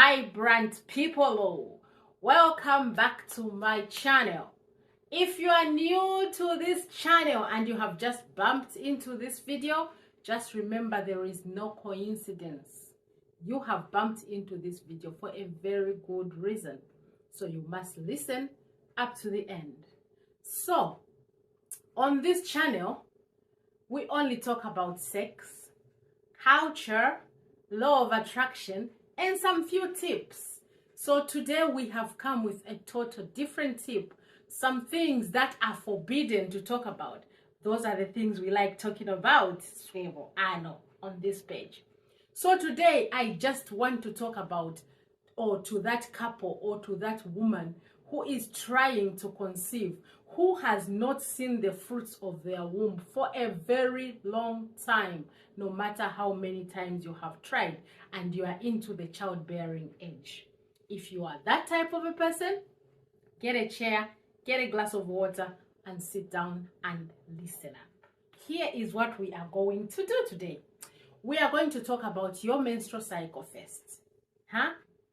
vibrant people, welcome back to my channel. If you are new to this channel and you have just bumped into this video, just remember there is no coincidence. You have bumped into this video for a very good reason, so you must listen up to the end. So on this channel we only talk about sex, culture, law of attraction, and some few tips. So today we have come with a total different tip. Some things that are forbidden to talk about. Those are the things we like talking about, I know, on this page. So today I just want to talk about, or to that couple or to that woman who is trying to conceive, who has not seen the fruits of their womb for a very long time, no matter how many times you have tried, and you are into the childbearing age. If you are that type of a person, get a chair, get a glass of water, and sit down and listen up. Here is what we are going to do today. We are going to talk about your menstrual cycle first.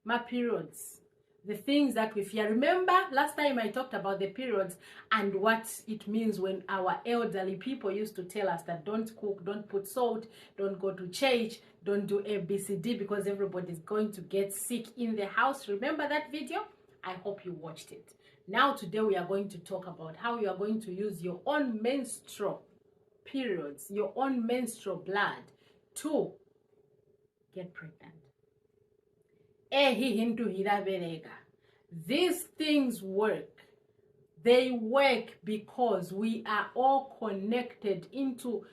My periods. The things that we fear. Remember last time I talked about the periods and what it means when our elderly people used to tell us that don't cook, don't put salt, don't go to church, don't do ABCD because everybody's going to get sick in the house. Remember that video? I hope you watched it. Now today we are going to talk about how you are going to use your own menstrual periods, your own menstrual blood to get pregnant. These things work. They work because we are all connected to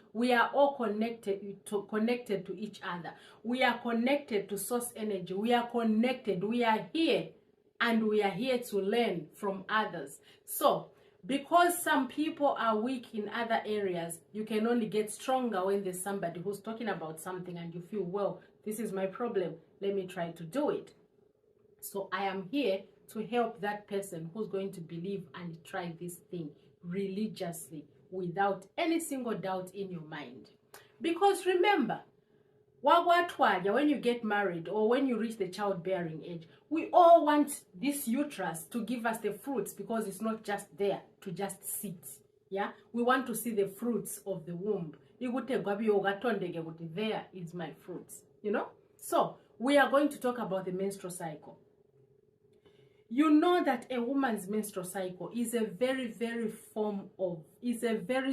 each other. We are connected to source energy. We are connected. We are here, and we are here to learn from others. So because some people are weak in other areas, you can only get stronger when there's somebody who's talking about something and you feel, well, this is my problem, let me try to do it. So I am here to help that person who's going to believe and try this thing religiously without any single doubt in your mind. Because remember, when you get married or when you reach the childbearing age, we all want this uterus to give us the fruits, because it's not just there to just sit. Yeah, we want to see the fruits of the womb. There is my fruits, you know. So we are going to talk about the menstrual cycle. You know that a woman's menstrual cycle is a very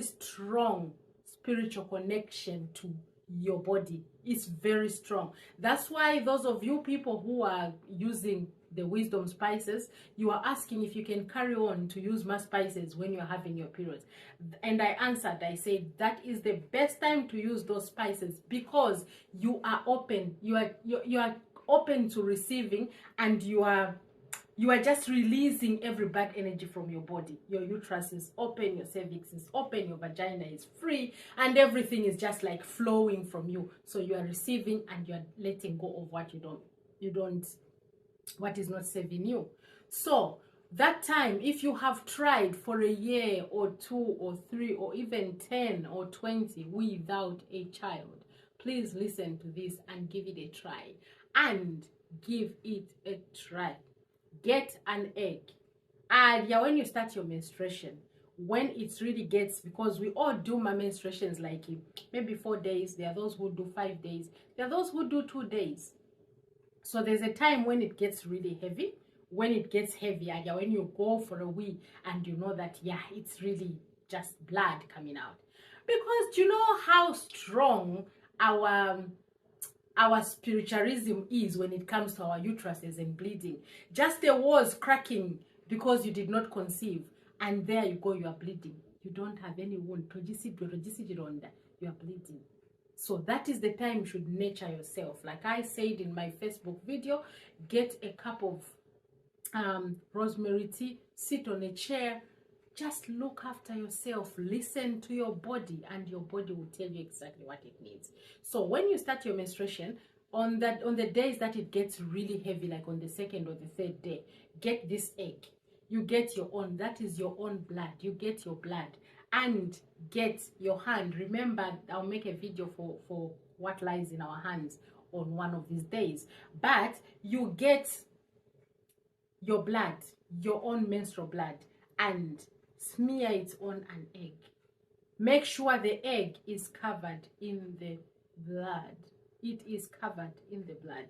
strong spiritual connection to your body. It's very strong. That's why those of you people who are using the wisdom spices, you are asking if you can carry on to use more spices when you're having your periods. And I answered, I said that is the best time to use those spices, because you are open. You are open to receiving, and you are just releasing every bad energy from your body. Your uterus is open, your cervix is open, your vagina is free, and everything is just like flowing from you. So you are receiving and you are letting go of what what is not serving you. So that time, if you have tried for a year or 2 or 3 or even 10 or 20 without a child, please listen to this and give it a try. And give it a try. Get an egg. And when you start your menstruation, when it really gets, because we all do my menstruations like maybe 4 days. There are those who do 5 days. There are those who do 2 days. So there's a time when it gets really heavy. When it gets heavy, when you go for a wee and you know that, yeah, it's really just blood coming out. Because do you know how strong our spiritualism is when it comes to our uteruses and bleeding? Just the walls cracking because you did not conceive, and there you go, you are bleeding. You don't have any wound. You are bleeding. So that is the time you should nurture yourself. Like I said in my Facebook video, get a cup of rosemary tea, sit on a chair, just look after yourself, listen to your body, and your body will tell you exactly what it needs. So when you start your menstruation, on the days that it gets really heavy, like on the 2nd or the 3rd day, get this egg. You get your own, that is your own blood. You get your blood and get your hand. Remember, I'll make a video for what lies in our hands on one of these days. But you get your blood, your own menstrual blood, and smear it on an egg. Make sure the egg is covered in the blood. It is covered in the blood.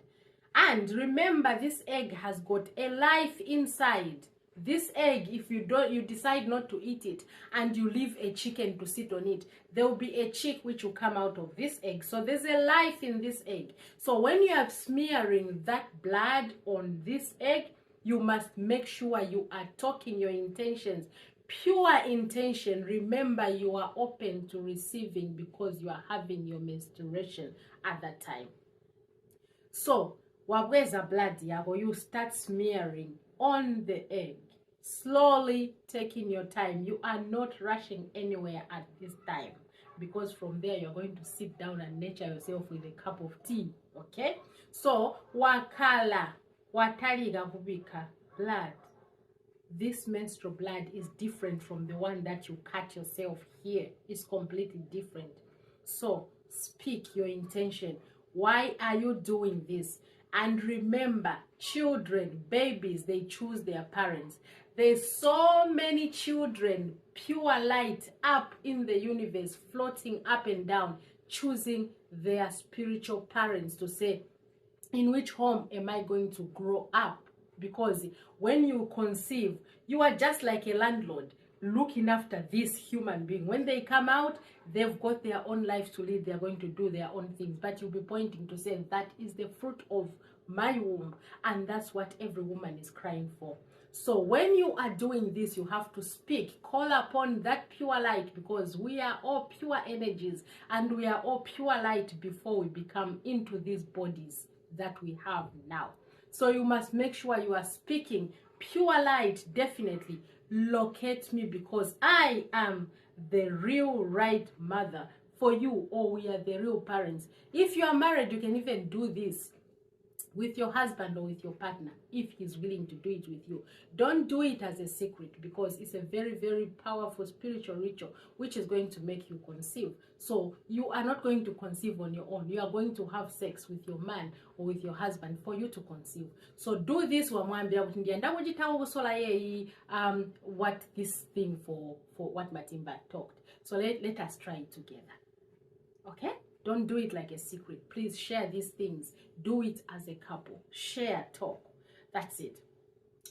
And remember, this egg has got a life inside. This egg, if you decide not to eat it and you leave a chicken to sit on it, there will be a chick which will come out of this egg. So there's a life in this egg. So when you are smearing that blood on this egg, you must make sure you are talking your intentions. Pure intention. Remember, you are open to receiving because you are having your menstruation at that time. So wabweza blood yako, you start smearing on the egg, slowly taking your time. You are not rushing anywhere at this time, because from there you're going to sit down and nurture yourself with a cup of tea. Okay, so wakala wataliga kubika blood. This menstrual blood is different from the one that you cut yourself here. It's completely different. So speak your intention. Why are you doing this? And remember, children, babies, they choose their parents. There's so many children, pure light up in the universe, floating up and down, choosing their spiritual parents to say, in which home am I going to grow up? Because when you conceive, you are just like a landlord looking after this human being. When they come out, they've got their own life to lead. They're going to do their own things. But you'll be pointing to say, that is the fruit of my womb. And that's what every woman is crying for. So when you are doing this, you have to speak. Call upon that pure light, because we are all pure energies. And we are all pure light before we become into these bodies that we have now. So you must make sure you are speaking pure light. Definitely locate me, because I am the real right mother for you, or we are the real parents. If you are married, you can even do this with your husband or with your partner, if he's willing to do it with you. Don't do it as a secret, because it's a very, very powerful spiritual ritual which is going to make you conceive. So you are not going to conceive on your own. You are going to have sex with your man or with your husband for you to conceive. So do this what this thing for what Matimba talked. So let us try it together. Okay? Don't do it like a secret. Please share these things. Do it as a couple. Share, talk. That's it.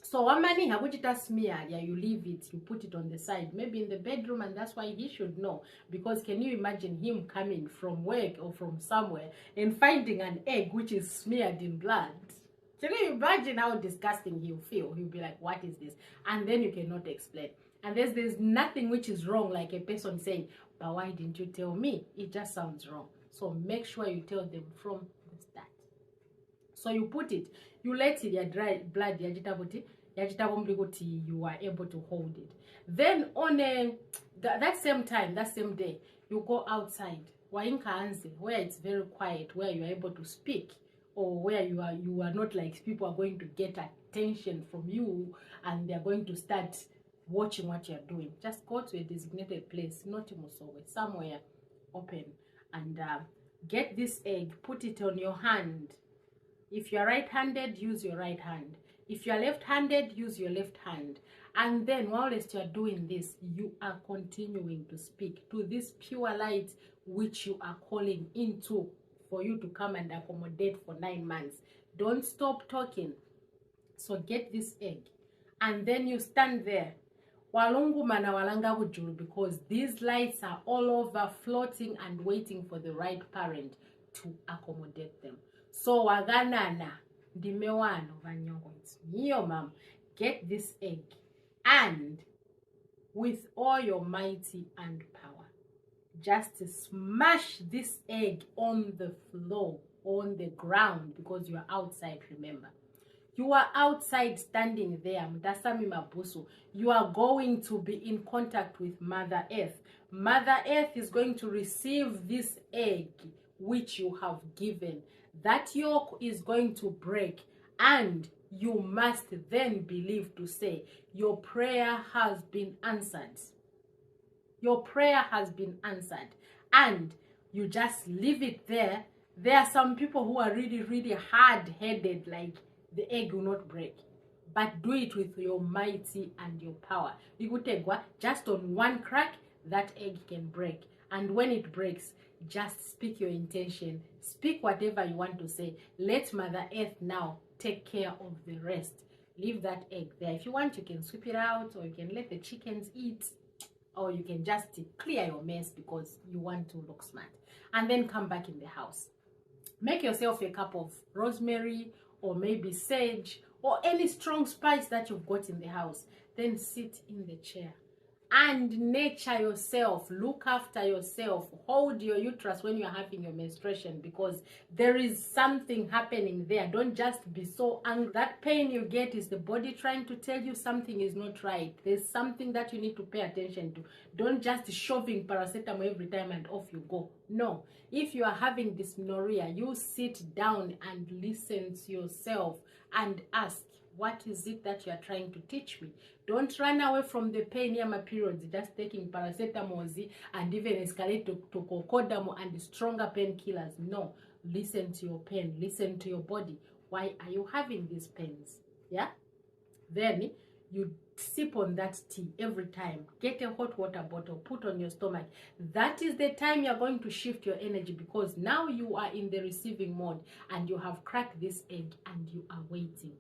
So wamani habujita smear, yeah, you leave it, you put it on the side, maybe in the bedroom, and that's why he should know. Because can you imagine him coming from work or from somewhere and finding an egg which is smeared in blood? Can you imagine how disgusting he'll feel? He'll be like, what is this? And then you cannot explain. And there's nothing which is wrong, like a person saying, but why didn't you tell me? It just sounds wrong. So make sure you tell them from the start. So you put it, you let it, your dry blood, you are able to hold it. Then on that same time, that same day, you go outside, where it's very quiet, where you are able to speak, or where you are not like people are going to get attention from you and they are going to start watching what you're doing. Just go to a designated place, not somewhere open, and get this egg, put it on your hand. If you're right-handed, use your right hand. If you're left-handed, use your left hand. And then whilst you're doing this, you are continuing to speak to this pure light which you are calling into for you to come and accommodate for 9 months. Don't stop talking. So get this egg, and then you stand there, because these lights are all over, floating and waiting for the right parent to accommodate them. So waganana dimewano vanyongo, it's me, your mom. Get this egg, and with all your mighty and power, just smash this egg on the floor, on the ground, because you are outside. Remember, you are outside, standing there. You are going to be in contact with Mother Earth. Mother Earth is going to receive this egg which you have given. That yolk is going to break, and you must then believe to say, your prayer has been answered. Your prayer has been answered. And you just leave it there There are some people who are really, really hard-headed, like the egg will not break. But do it with your mighty and your power. Just on one crack, that egg can break. And when it breaks, just speak your intention. Speak whatever you want to say. Let Mother Earth now take care of the rest. Leave that egg there. If you want, you can sweep it out, or you can let the chickens eat, or you can just clear your mess because you want to look smart. And then come back in the house. Make yourself a cup of rosemary, or maybe sage, or any strong spice that you've got in the house. Then sit in the chair and nurture yourself. Look after yourself. Hold your uterus when you're having your menstruation, because there is something happening there. Don't just be so angry. That pain you get is the body trying to tell you something is not right. There's something that you need to pay attention to. Don't just shoving paracetamol every time and off you go. No. If you are having dysmenorrhea, you sit down and listen to yourself and ask, what is it that you are trying to teach me? Don't run away from the pain near my periods, just taking paracetamol and even escalate to cocodamol and stronger painkillers. No, listen to your pain, listen to your body. Why are you having these pains? Yeah? Then you sip on that tea every time. Get a hot water bottle, put on your stomach. That is the time you're going to shift your energy, because now you are in the receiving mode and you have cracked this egg and you are waiting.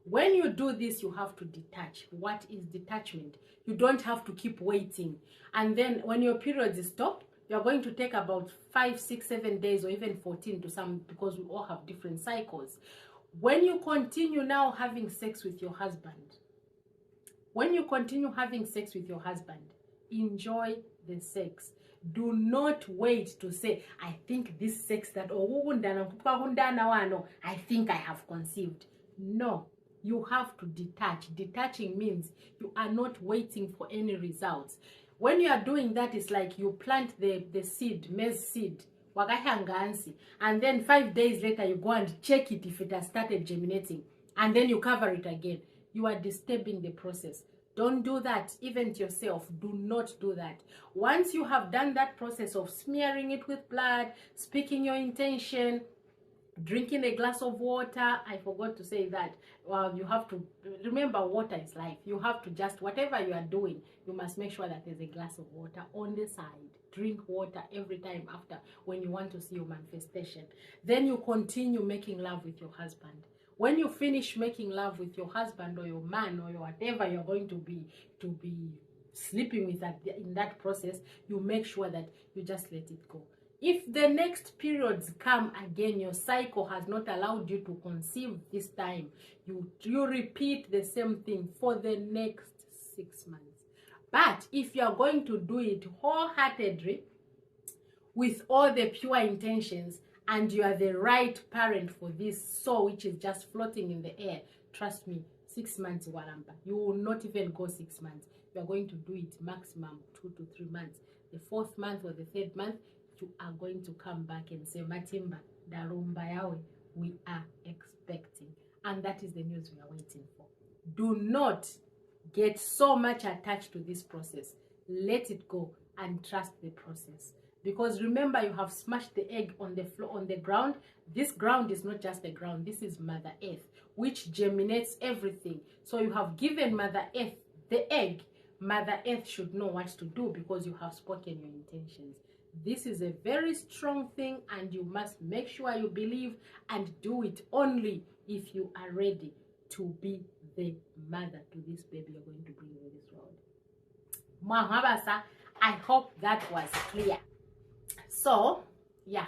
When you do this, you have to detach. What is detachment? You don't have to keep waiting. And then when your periods stop, you're going to take about 5, 6, 7 days, or even 14 to some, because we all have different cycles. When you continue now having sex with your husband, enjoy the sex. Do not wait to say, I think this sex that, I think I have conceived. No. You have to detach. Detaching means you are not waiting for any results. When you are doing that, it's like you plant the seed, maize seed, and then 5 days later you go and check it if it has started germinating, and then you cover it again. You are disturbing the process. Don't do that, even to yourself. Do not do that. Once you have done that process of smearing it with blood, speaking your intention, drinking a glass of water, I forgot to say that. You have to remember, water is life. You have to just, whatever you are doing, you must make sure that there's a glass of water on the side. Drink water every time after, when you want to see your manifestation. Then you continue making love with your husband. When you finish making love with your husband or your man or your whatever you're going to be sleeping with in that process, you make sure that you just let it go. If the next periods come again, your cycle has not allowed you to conceive this time, you repeat the same thing for the next 6 months. But if you are going to do it wholeheartedly, with all the pure intentions, and you are the right parent for this soul which is just floating in the air, trust me, 6 months waramba. You will not even go 6 months. You are going to do it maximum 2 to 3 months. The 4th month or the 3rd month, you are going to come back and say, Matimba, Darumba yawe, we are expecting. And that is the news we are waiting for. Do not get so much attached to this process. Let it go and trust the process. Because remember, you have smashed the egg on the floor, on the ground. This ground is not just the ground. This is Mother Earth, which germinates everything. So you have given Mother Earth the egg. Mother Earth should know what to do, because you have spoken your intentions. This is a very strong thing, and you must make sure you believe and do it only if you are ready to be the mother to this baby you're going to bring in this world. Mahabasa, I hope that was clear. So, yeah.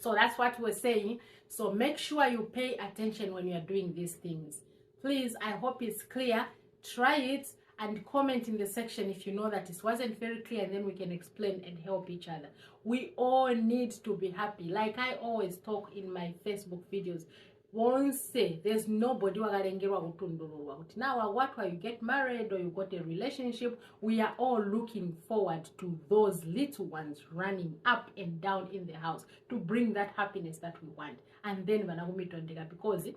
So that's what we're saying. So make sure you pay attention when you're doing these things. Please, I hope it's clear. Try it and comment in the section if you know that it wasn't very clear, and then we can explain and help each other. We all need to be happy. Like I always talk in my Facebook videos, won't say there's nobody now what, why you get married or you got a relationship, we are all looking forward to those little ones running up and down in the house to bring that happiness that we want. And then because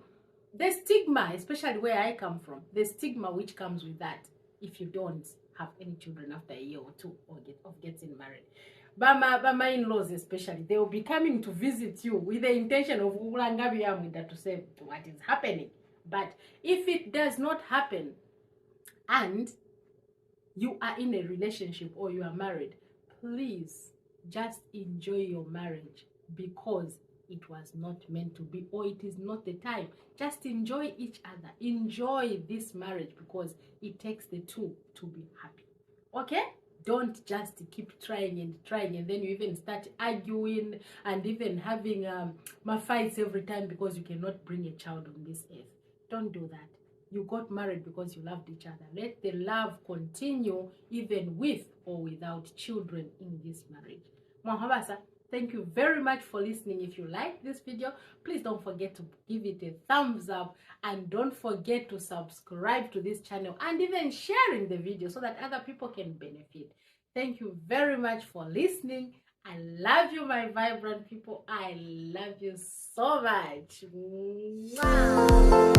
the stigma, especially where I come from, the stigma which comes with that, if you don't have any children after a year or two of getting married. Bama in-laws especially, they will be coming to visit you with the intention of to say what is happening. But if it does not happen and you are in a relationship or you are married, please just enjoy your marriage, because it was not meant to be, or it is not the time. Just enjoy each other, enjoy this marriage, because it takes the two to be happy. Okay, don't just keep trying and then you even start arguing and even having fights every time because you cannot bring a child on this earth. Don't do that. You got married because you loved each other. Let the love continue even with or without children in this marriage. Mwahabasa, thank you very much for listening. If you like this video, please don't forget to give it a thumbs up, and don't forget to subscribe to this channel and even sharing the video so that other people can benefit. Thank you very much for listening. I love you, my vibrant people. I love you so much. Mwah.